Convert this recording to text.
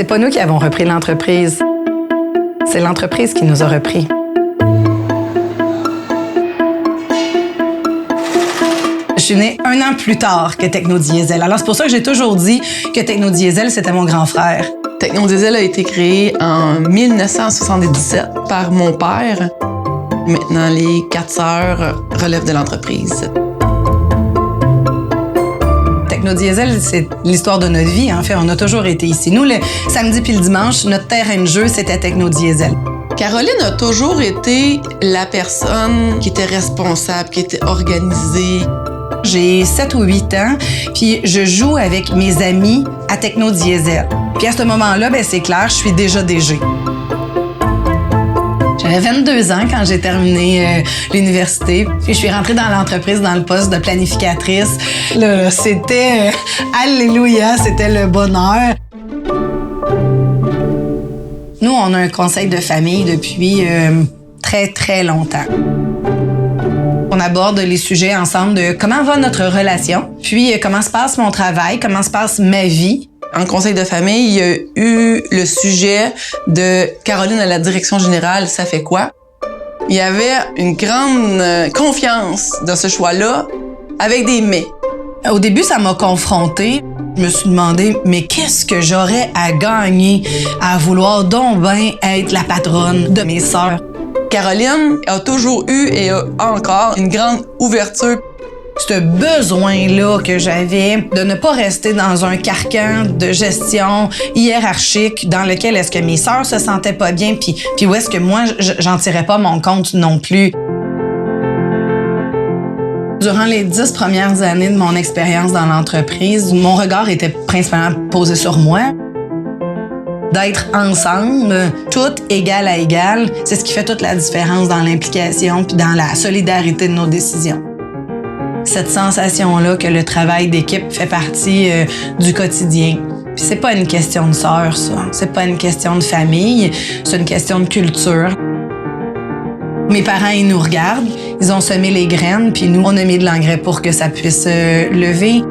C'est pas nous qui avons repris l'entreprise. C'est l'entreprise qui nous a repris. Je suis née 1 an plus tard que Technodiesel. Alors, c'est pour ça que j'ai toujours dit que Technodiesel, c'était mon grand frère. Technodiesel a été créé en 1977 par mon père. Maintenant, les 4 sœurs relèvent de l'entreprise. Technodiesel, c'est l'histoire de notre vie. En fait, on a toujours été ici. Nous, le samedi puis le dimanche, notre terrain de jeu, c'était Technodiesel. Caroline a toujours été la personne qui était responsable, qui était organisée. J'ai 7 ou 8 ans, puis je joue avec mes amis à Technodiesel. Puis à ce moment-là, c'est clair, je suis déjà DG. J'avais 22 ans quand j'ai terminé l'université. Puis je suis rentrée dans l'entreprise dans le poste de planificatrice. Là, c'était alléluia, c'était le bonheur. Nous, on a un conseil de famille depuis très, très longtemps. On aborde les sujets ensemble de comment va notre relation, puis comment se passe mon travail, comment se passe ma vie. En conseil de famille, il y a eu le sujet de Caroline à la direction générale, ça fait quoi? Il y avait une grande confiance dans ce choix-là, avec des mais. Au début, ça m'a confrontée. Je me suis demandé, mais qu'est-ce que j'aurais à gagner à vouloir donc bien être la patronne de mes sœurs? Caroline a toujours eu et a encore une grande ouverture. Ce besoin-là que j'avais de ne pas rester dans un carcan de gestion hiérarchique dans lequel est-ce que mes sœurs se sentaient pas bien, puis où est-ce que moi, j'en tirais pas mon compte non plus. Durant les 10 premières années de mon expérience dans l'entreprise, mon regard était principalement posé sur moi. D'être ensemble, toutes égal à égal, c'est ce qui fait toute la différence dans l'implication puis dans la solidarité de nos décisions. Cette sensation-là que le travail d'équipe fait partie du quotidien. Puis c'est pas une question de sœur, ça. C'est pas une question de famille, c'est une question de culture. Mes parents, ils nous regardent, ils ont semé les graines, puis nous, on a mis de l'engrais pour que ça puisse lever.